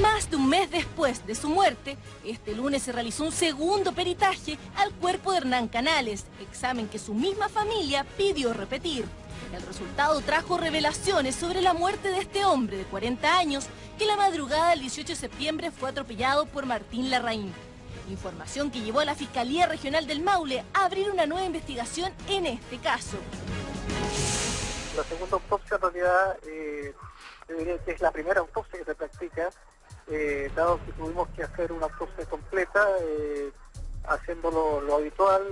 Más de un mes después de su muerte, este lunes se realizó un segundo peritaje al cuerpo de Hernán Canales, examen que su misma familia pidió repetir. El resultado trajo revelaciones sobre la muerte de este hombre de 40 años que la madrugada del 18 de septiembre fue atropellado por Martín Larraín. Información que llevó a la Fiscalía Regional del Maule a abrir una nueva investigación en este caso. La segunda autopsia en realidad yo diría que es la primera autopsia que se practica, dado que tuvimos que hacer una autopsia completa, haciendo lo habitual,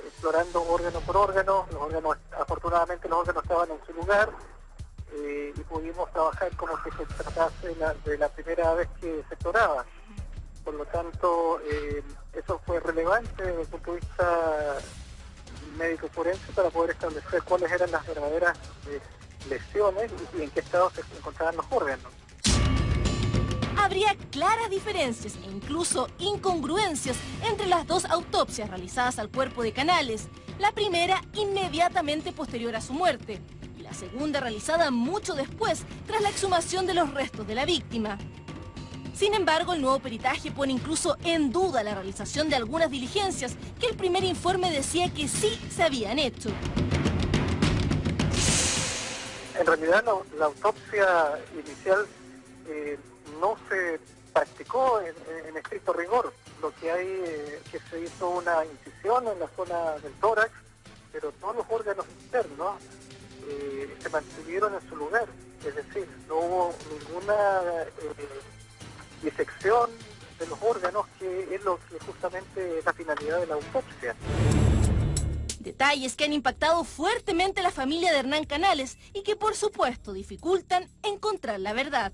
explorando órgano por órgano. Los órganos, afortunadamente los órganos estaban en su lugar, y pudimos trabajar como si se tratase de la primera vez que se exploraba. Por lo tanto, eso fue relevante desde el punto de vista médico forense para poder establecer cuáles eran las verdaderas lesiones y en qué estado se encontraban los órganos. Habría claras diferencias e incluso incongruencias entre las dos autopsias realizadas al cuerpo de Canales. La primera inmediatamente posterior a su muerte y la segunda realizada mucho después tras la exhumación de los restos de la víctima. Sin embargo, el nuevo peritaje pone incluso en duda la realización de algunas diligencias que el primer informe decía que sí se habían hecho. En realidad la autopsia inicial no se practicó en estricto rigor. Lo que hay que se hizo una incisión en la zona del tórax, pero todos los órganos internos se mantuvieron en su lugar. Es decir, no hubo ninguna disección de los órganos, que es lo que justamente es la finalidad de la autopsia. Detalles que han impactado fuertemente a la familia de Hernán Canales y que por supuesto dificultan encontrar la verdad.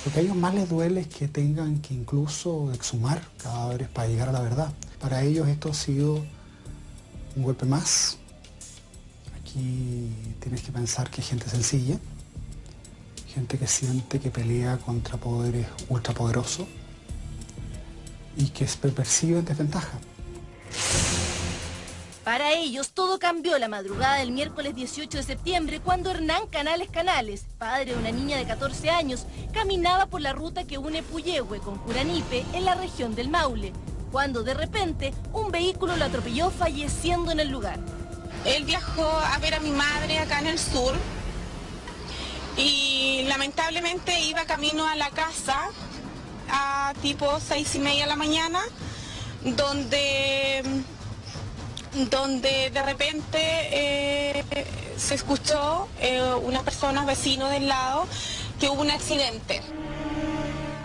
Lo que a ellos más les duele es que tengan que incluso exhumar cadáveres para llegar a la verdad. Para ellos esto ha sido un golpe más. Aquí tienes que pensar que hay gente sencilla, gente que siente que pelea contra poderes ultrapoderosos y que se percibe en desventaja. Para ellos, todo cambió la madrugada del miércoles 18 de septiembre cuando Hernán Canales, padre de una niña de 14 años, caminaba por la ruta que une Puyehue con Curanipe en la región del Maule, cuando de repente un vehículo lo atropelló falleciendo en el lugar. Él viajó a ver a mi madre acá en el sur y lamentablemente iba camino a la casa a tipo 6:30 de la mañana, donde de repente se escuchó unas personas, vecinos del lado, que hubo un accidente.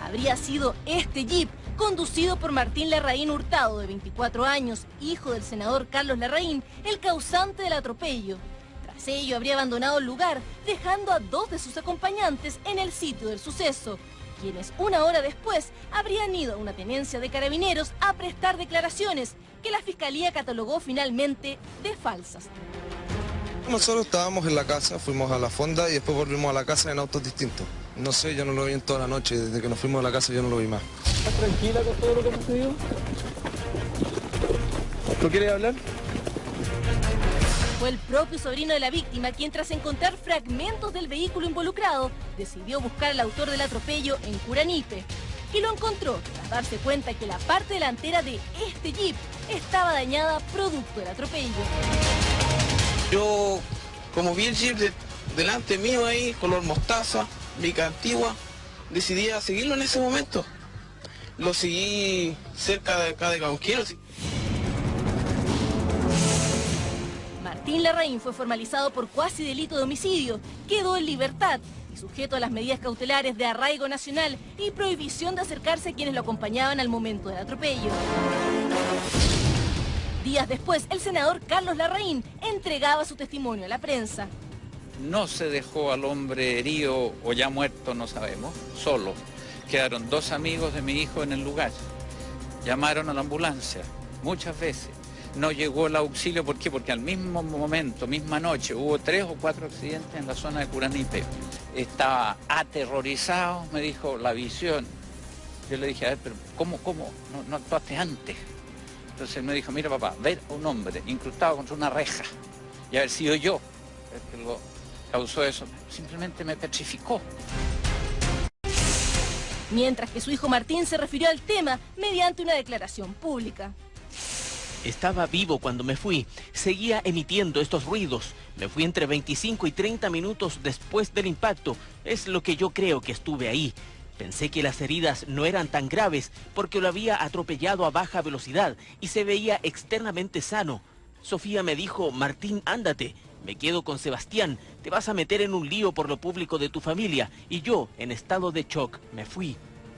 Habría sido este jeep, conducido por Martín Larraín Hurtado, de 24 años, hijo del senador Carlos Larraín, el causante del atropello. Tras ello habría abandonado el lugar, dejando a dos de sus acompañantes en el sitio del suceso, quienes una hora después habrían ido a una tenencia de carabineros a prestar declaraciones que la Fiscalía catalogó finalmente de falsas. Nosotros estábamos en la casa, fuimos a la fonda y después volvimos a la casa en autos distintos. No sé, yo no lo vi en toda la noche, desde que nos fuimos a la casa yo no lo vi más. ¿Estás tranquila con todo lo que ha sucedido? ¿No quieres hablar? Fue el propio sobrino de la víctima quien, tras encontrar fragmentos del vehículo involucrado, decidió buscar al autor del atropello en Curanipe. Y lo encontró tras darse cuenta que la parte delantera de este jeep estaba dañada producto del atropello. Yo, como vi el jeep delante mío ahí, color mostaza, mica antigua, decidí a seguirlo en ese momento. Lo seguí cerca de acá de Cauquero. Martín Larraín fue formalizado por cuasi delito de homicidio, quedó en libertad y sujeto a las medidas cautelares de arraigo nacional y prohibición de acercarse a quienes lo acompañaban al momento del atropello. Días después, el senador Carlos Larraín entregaba su testimonio a la prensa. No se dejó al hombre herido o ya muerto, no sabemos, solo. Quedaron dos amigos de mi hijo en el lugar. Llamaron a la ambulancia muchas veces. No llegó el auxilio, ¿por qué? Porque al mismo momento, misma noche, hubo 3 o 4 accidentes en la zona de Curanipe. Estaba aterrorizado, me dijo, la visión. Yo le dije, a ver, pero ¿cómo? No actuaste antes. Entonces él me dijo, mira papá, ver a un hombre incrustado contra una reja y haber sido yo el que lo causó eso. Simplemente me petrificó. Mientras que su hijo Martín se refirió al tema mediante una declaración pública. Estaba vivo cuando me fui, seguía emitiendo estos ruidos. Me fui entre 25 y 30 minutos después del impacto. Es lo que yo creo que estuve ahí. Pensé que las heridas no eran tan graves porque lo había atropellado a baja velocidad y se veía externamente sano. Sofía me dijo, Martín, ándate. Me quedo con Sebastián, te vas a meter en un lío por lo público de tu familia. Y yo, en estado de shock, me fui.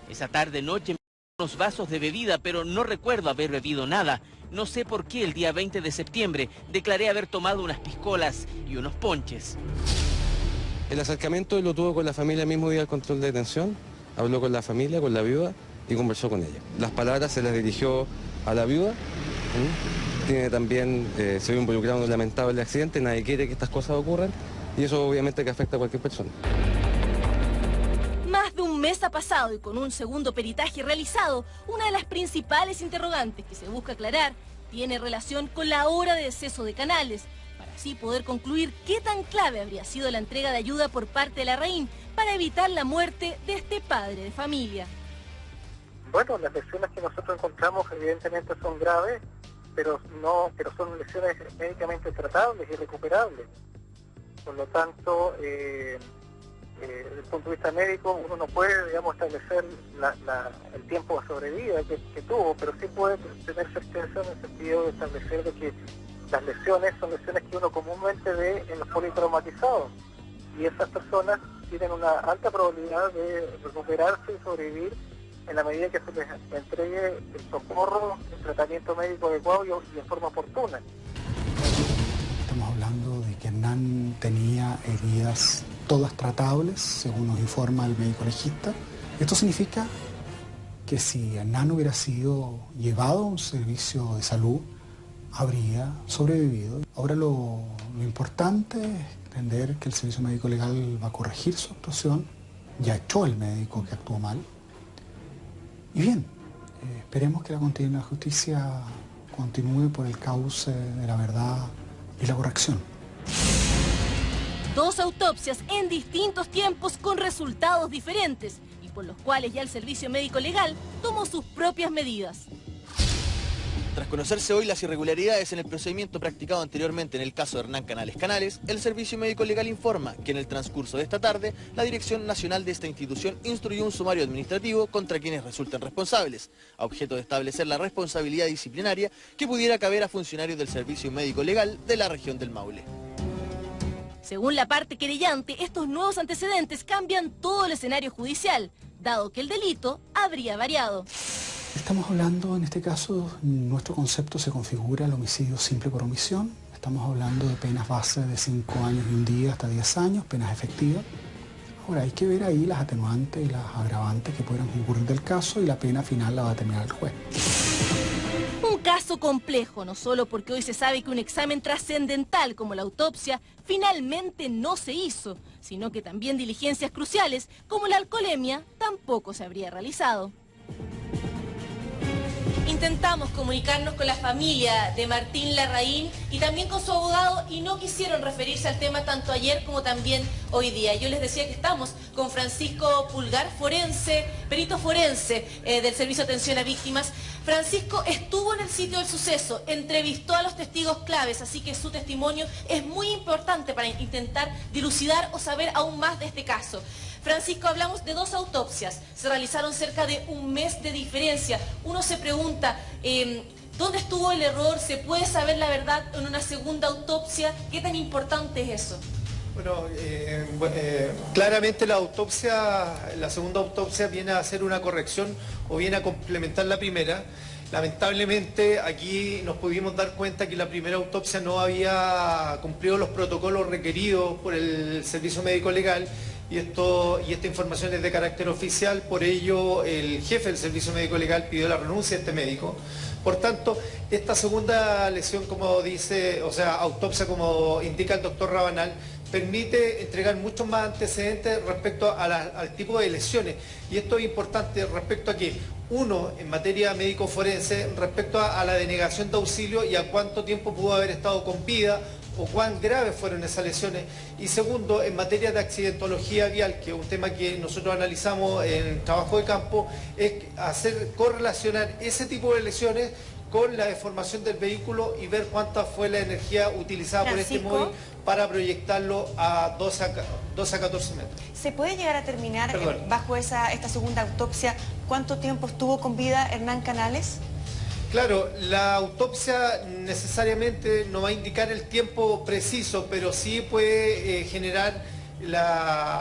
Esa tarde-noche me dieron unos vasos de bebida, pero no recuerdo haber bebido nada. No sé por qué el día 20 de septiembre declaré haber tomado unas piscolas y unos ponches. El acercamiento lo tuvo con la familia el mismo día del control de detención. Habló con la familia, con la viuda y conversó con ella. Las palabras se las dirigió a la viuda. Tiene también, se vio involucrado en un lamentable accidente, nadie quiere que estas cosas ocurran y eso obviamente que afecta a cualquier persona. Más de un mes ha pasado y con un segundo peritaje realizado, una de las principales interrogantes que se busca aclarar tiene relación con la hora de deceso de Canales, para así poder concluir qué tan clave habría sido la entrega de ayuda por parte de Larraín para evitar la muerte de este padre de familia. Bueno, las lesiones que nosotros encontramos evidentemente son graves, pero son lesiones médicamente tratables y recuperables. Por lo tanto, desde el punto de vista médico, uno no puede, digamos, establecer el tiempo de sobrevida que tuvo, pero sí puede tener certeza en el sentido de establecer de que las lesiones son lesiones que uno comúnmente ve en los politraumatizados, y esas personas tienen una alta probabilidad de recuperarse y sobrevivir en la medida que se les entregue el socorro, el tratamiento médico adecuado y en forma oportuna. Estamos hablando de que Hernán tenía heridas todas tratables, según nos informa el médico legista. Esto significa que si Hernán hubiera sido llevado a un servicio de salud, habría sobrevivido. Ahora lo importante es entender que el servicio médico legal va a corregir su actuación, ya echó el médico que actuó mal. Y bien, esperemos que la justicia continúe por el cauce de la verdad y la corrección. 2 autopsias en distintos tiempos con resultados diferentes y por los cuales ya el servicio médico legal tomó sus propias medidas. Tras conocerse hoy las irregularidades en el procedimiento practicado anteriormente en el caso de Hernán Canales, el Servicio Médico Legal informa que en el transcurso de esta tarde, la Dirección Nacional de esta institución instruyó un sumario administrativo contra quienes resulten responsables, a objeto de establecer la responsabilidad disciplinaria que pudiera caber a funcionarios del Servicio Médico Legal de la región del Maule. Según la parte querellante, estos nuevos antecedentes cambian todo el escenario judicial, dado que el delito habría variado. Estamos hablando, en este caso, nuestro concepto se configura el homicidio simple por omisión. Estamos hablando de penas base de 5 años y un día hasta 10 años, penas efectivas. Ahora, hay que ver ahí las atenuantes y las agravantes que puedan ocurrir del caso y la pena final la va a determinar el juez. Un caso complejo, no solo porque hoy se sabe que un examen trascendental como la autopsia finalmente no se hizo, sino que también diligencias cruciales como la alcoholemia tampoco se habría realizado. Intentamos comunicarnos con la familia de Martín Larraín y también con su abogado y no quisieron referirse al tema tanto ayer como también hoy día. Yo les decía que estamos con Francisco Pulgar, forense, perito forense del Servicio de Atención a Víctimas. Francisco estuvo en el sitio del suceso, entrevistó a los testigos claves, así que su testimonio es muy importante para intentar dilucidar o saber aún más de este caso. Francisco, hablamos de 2 autopsias, se realizaron cerca de un mes de diferencia. Uno se pregunta, ¿dónde estuvo el error? ¿Se puede saber la verdad en una segunda autopsia? ¿Qué tan importante es eso? Bueno, claramente la segunda autopsia viene a hacer una corrección o viene a complementar la primera. Lamentablemente aquí nos pudimos dar cuenta que la primera autopsia no había cumplido los protocolos requeridos por el Servicio Médico Legal y esta información es de carácter oficial, por ello el jefe del Servicio Médico Legal pidió la renuncia de este médico. Por tanto, esta segunda lesión, como dice, o sea, autopsia como indica el doctor Rabanal, permite entregar muchos más antecedentes respecto al tipo de lesiones. Y esto es importante respecto a que, uno, en materia médico forense, respecto a la denegación de auxilio y a cuánto tiempo pudo haber estado con vida o cuán graves fueron esas lesiones. Y segundo, en materia de accidentología vial, que es un tema que nosotros analizamos en trabajo de campo, es correlacionar ese tipo de lesiones con la deformación del vehículo y ver cuánta fue la energía utilizada por este móvil para proyectarlo a 12 a 14 metros. ¿Se puede llegar a terminar bajo esta segunda autopsia cuánto tiempo estuvo con vida Hernán Canales? Claro, la autopsia necesariamente no va a indicar el tiempo preciso, pero sí puede generar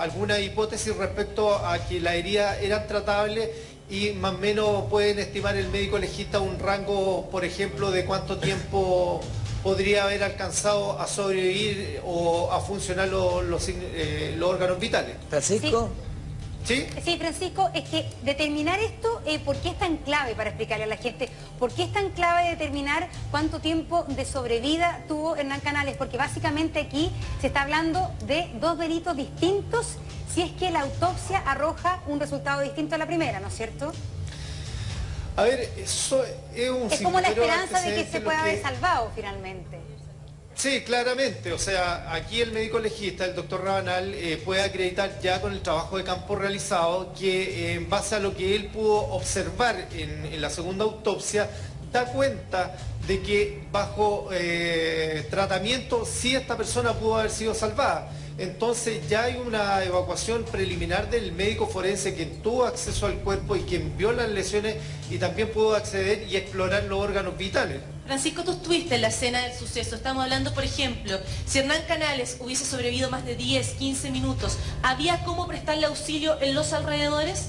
alguna hipótesis respecto a que la herida era tratable y más o menos pueden estimar el médico legista un rango, por ejemplo, de cuánto tiempo podría haber alcanzado a sobrevivir o a funcionar los órganos vitales. ¿Francisco? ¿Sí? Sí, Francisco, es que determinar esto, ¿por qué es tan clave para explicarle a la gente? ¿Por qué es tan clave determinar cuánto tiempo de sobrevida tuvo Hernán Canales? Porque básicamente aquí se está hablando de dos delitos distintos si es que la autopsia arroja un resultado distinto a la primera, ¿no es cierto? A ver, eso es un... Es como la esperanza de que se pueda haber salvado finalmente. Sí, claramente, o sea, aquí el médico legista, el doctor Rabanal, puede acreditar ya con el trabajo de campo realizado que en base a lo que él pudo observar en la segunda autopsia, da cuenta de que bajo tratamiento sí esta persona pudo haber sido salvada. Entonces ya hay una evacuación preliminar del médico forense quien tuvo acceso al cuerpo y quien vio las lesiones y también pudo acceder y explorar los órganos vitales. Francisco, tú estuviste en la escena del suceso. Estamos hablando, por ejemplo, si Hernán Canales hubiese sobrevivido más de 10, 15 minutos, ¿había cómo prestarle auxilio en los alrededores?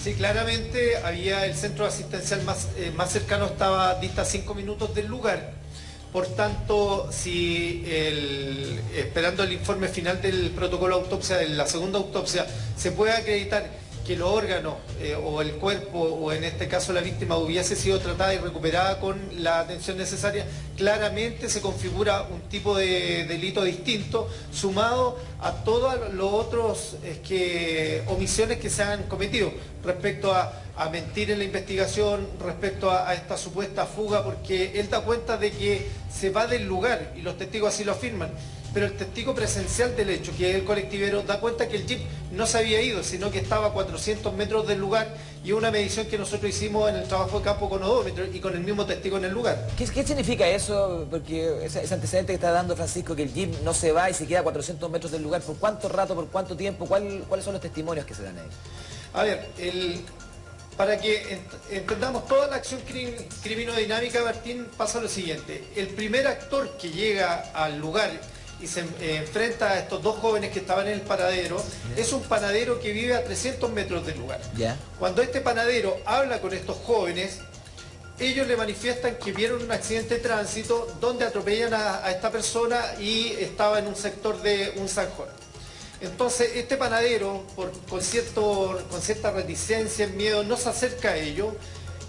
Sí, claramente había el centro asistencial más cercano, estaba dista 5 minutos del lugar. Por tanto, si esperando el informe final del protocolo de autopsia, de la segunda autopsia, se puede acreditar que los órganos o el cuerpo, o en este caso la víctima, hubiese sido tratada y recuperada con la atención necesaria, claramente se configura un tipo de delito distinto, sumado a todos los otros omisiones que se han cometido respecto a mentir en la investigación, respecto a esta supuesta fuga, porque él da cuenta de que se va del lugar y los testigos así lo afirman. Pero el testigo presencial del hecho, que es el colectivero, da cuenta que el jeep no se había ido, sino que estaba a 400 metros del lugar, y una medición que nosotros hicimos en el trabajo de campo con odómetro y con el mismo testigo en el lugar. ¿Qué significa eso? Porque ese antecedente que está dando Francisco, que el jeep no se va y se queda a 400 metros del lugar, ¿por cuánto rato, por cuánto tiempo? ¿Cuáles son los testimonios que se dan ahí? A ver, para que entendamos toda la acción criminodinámica, Martín, pasa lo siguiente. El primer actor que llega al lugar y se enfrenta a estos dos jóvenes que estaban en el panadero, es un panadero que vive a 300 metros del lugar. Cuando este panadero habla con estos jóvenes, ellos le manifiestan que vieron un accidente de tránsito donde atropellan a esta persona y estaba en un sector de un zanjón. Entonces este panadero, con cierta reticencia, miedo, no se acerca a ellos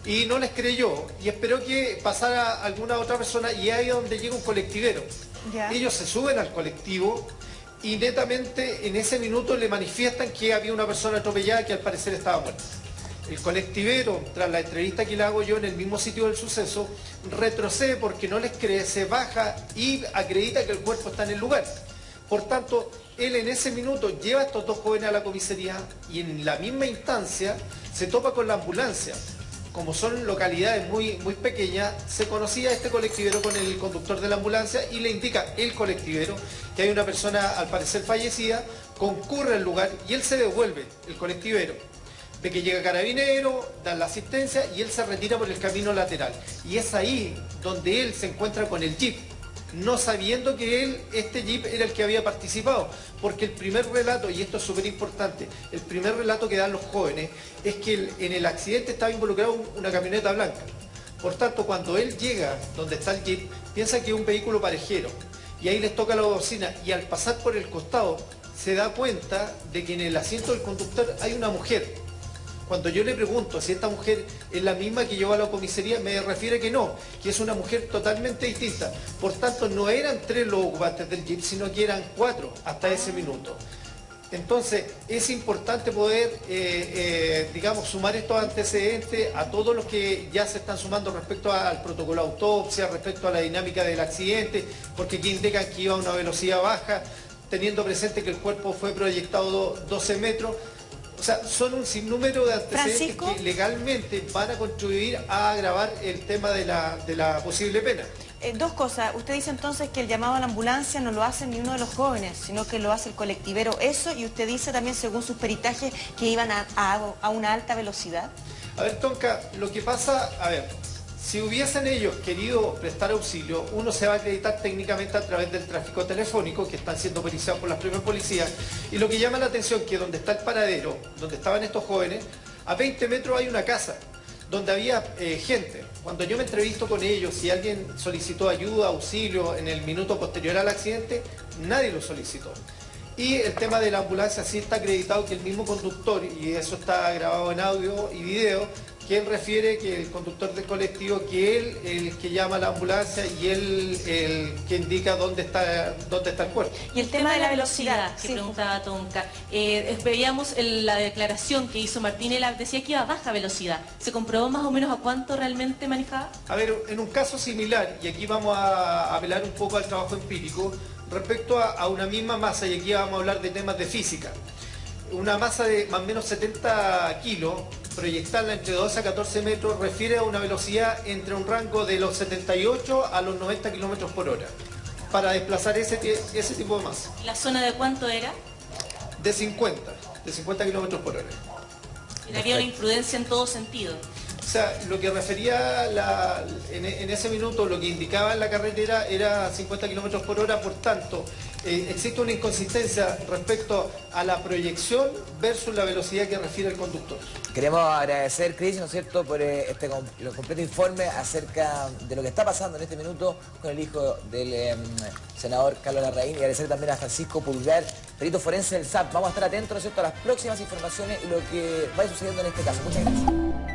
y no les creyó y esperó que pasara alguna otra persona, y ahí es donde llega un colectivero. Ellos se suben al colectivo y netamente en ese minuto le manifiestan que había una persona atropellada que al parecer estaba muerta. El colectivero, tras la entrevista que le hago yo en el mismo sitio del suceso, retrocede porque no les cree, se baja y acredita que el cuerpo está en el lugar. Por tanto, él en ese minuto lleva a estos dos jóvenes a la comisaría y en la misma instancia se topa con la ambulancia. Como son localidades muy pequeñas, se conocía a este colectivero con el conductor de la ambulancia y le indica el colectivero que hay una persona al parecer fallecida, concurre al lugar y él se devuelve, el colectivero. Ve que llega carabinero, dan la asistencia y él se retira por el camino lateral. Y es ahí donde él se encuentra con el jeep, no sabiendo que este jeep era el que había participado, porque el primer relato, y esto es súper importante, el primer relato que dan los jóvenes es que en el accidente estaba involucrado una camioneta blanca. Por tanto, cuando él llega donde está el jeep, piensa que es un vehículo parejero, y ahí les toca la bocina, y al pasar por el costado se da cuenta de que en el asiento del conductor hay una mujer. Cuando yo le pregunto si esta mujer es la misma que llevó a la comisaría, me refiere que no, que es una mujer totalmente distinta. Por tanto, no eran 3 los ocupantes del jeep, sino que eran 4 hasta ese minuto. Entonces, es importante poder, digamos, sumar estos antecedentes a todos los que ya se están sumando respecto al protocolo de autopsia, respecto a la dinámica del accidente, porque aquí indican que iba a una velocidad baja, teniendo presente que el cuerpo fue proyectado 12 metros. O sea, son un sinnúmero de antecedentes que legalmente van a contribuir a agravar el tema de la posible pena. Dos cosas. Usted dice entonces que el llamado a la ambulancia no lo hace ni uno de los jóvenes, sino que lo hace el colectivero. Eso, y usted dice también, según sus peritajes, que iban a una alta velocidad. A ver, Tonka, lo que pasa, si hubiesen ellos querido prestar auxilio, uno se va a acreditar técnicamente a través del tráfico telefónico, que están siendo periciados por las propias policías, y lo que llama la atención es que donde está el paradero, donde estaban estos jóvenes, a 20 metros hay una casa, donde había gente. Cuando yo me entrevisto con ellos, si alguien solicitó ayuda, auxilio en el minuto posterior al accidente, nadie lo solicitó. Y el tema de la ambulancia sí está acreditado que el mismo conductor, y eso está grabado en audio y video, que él refiere que el conductor del colectivo, que él el que llama a la ambulancia y él el que indica dónde está el cuerpo. Y el tema de la velocidad que preguntaba Tonka, veíamos la declaración que hizo Martín, él decía que iba a baja velocidad. ¿Se comprobó más o menos a cuánto realmente manejaba? A ver, en un caso similar, y aquí vamos a apelar un poco al trabajo empírico, respecto a una misma masa, y aquí vamos a hablar de temas de física. Una masa de más o menos 70 kilos, proyectarla entre 12 a 14 metros, refiere a una velocidad entre un rango de los 78 a los 90 kilómetros por hora, para desplazar ese tipo de masa. ¿La zona de cuánto era? De 50 kilómetros por hora. Había una imprudencia en todo sentido. O sea, lo que refería en ese minuto, lo que indicaba en la carretera era 50 kilómetros por hora, por tanto, existe una inconsistencia respecto a la proyección versus la velocidad que refiere el conductor. Queremos agradecer, Cris, ¿no es cierto?, por el completo informe acerca de lo que está pasando en este minuto con el hijo del senador Carlos Larraín, y agradecer también a Francisco Pulgar, perito forense del SAP. Vamos a estar atentos, ¿no es cierto?, a las próximas informaciones y lo que vaya sucediendo en este caso. Muchas gracias.